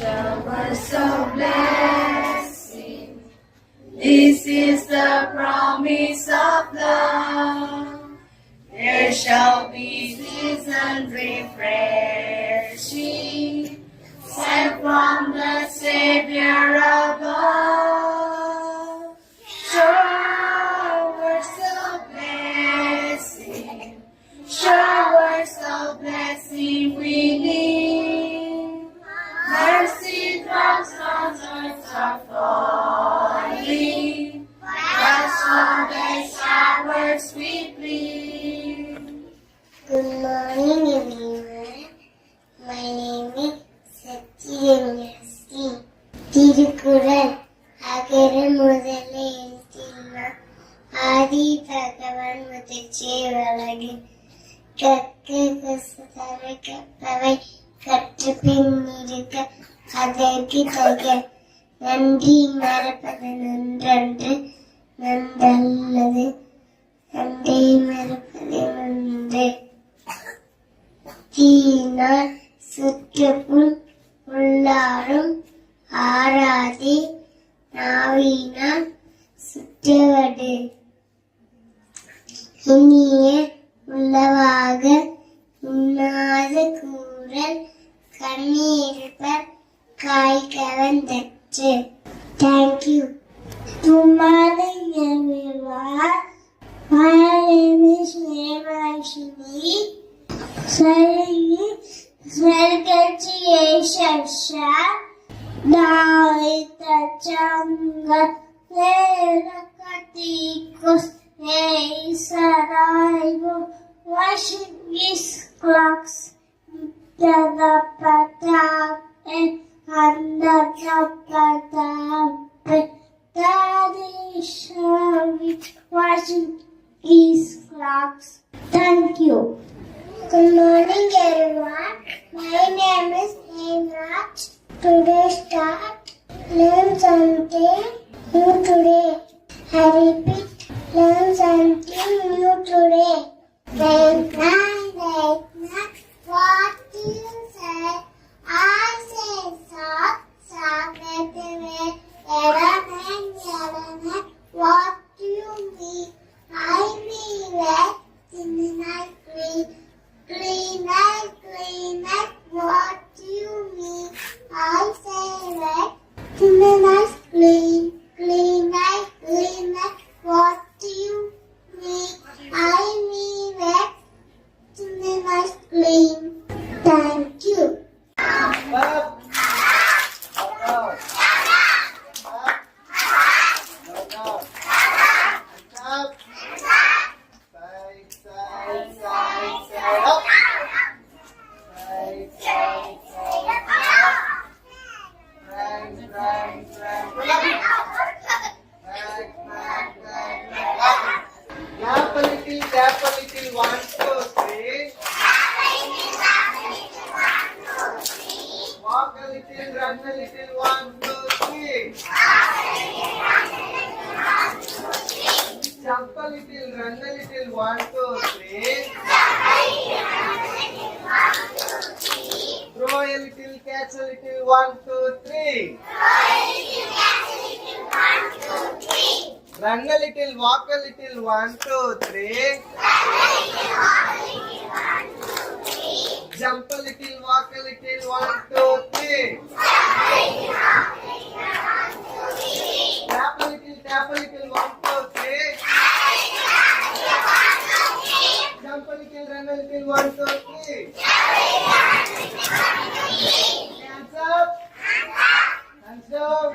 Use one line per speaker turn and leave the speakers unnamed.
Showers of blessing. This is the promise of love. There shall be seasoned refreshing, sent from the Savior above. Showers of blessing, showers of blessing we need. Mercy drops on earth are falling, but from the showers we plead.
Good morning, everyone. My name is Satyanyasi. Thirukkural அகர முதல எழுத்தினால் ஆதி பகவான் முதற்றே உலகு கற்க கசதர கற்பவை கற்று பின் இருக்க அதற்கு தக நன்றி மறப்பது நன்றன்று நன்றல்லது நன்றி மறப்பது நன்று தீயினால் சுற்றுப்புண் உள்ளாரும் ஆராதே நாவினால் சுற்றவடு இனிய உள்ளவாக உண்ணாத கூறல் கண்ணீர்பர் காய் கவர்ந்தற்று. Thank you. Good morning, everyone. My name is Nevaishini. Welcome to Asia. Now it's the jungle. Katikos, arrival. Washing his clocks. The patap and under the patap. Daddy Shavi washing his clocks. Thank you. Good morning, everyone. My name is Hemraj. Today start, learn something new today. I repeat, learn something new today. Right now, what do you say? I say sock, sock at the way. What do you mean? I mean wet in the night green. Green night, what do you mean? I say wet in the night green. Green night, what do you mean? I mean wet in the night green. Thank you.
Tap a little, 1, 2, 3. Walk a little, run a little, 1, 2, 3. Jump a little, run a little, 1, 2, 3. Throw a little, catch a little, 1, 2, 3. Run a little, walk a little, 1, 2, 3. Jump a little, walk a little, 1, 2, 3. Tap a little, 1, 2, 3. Jump a little, run a little, 1, 2, 3. Hands up. Hands down.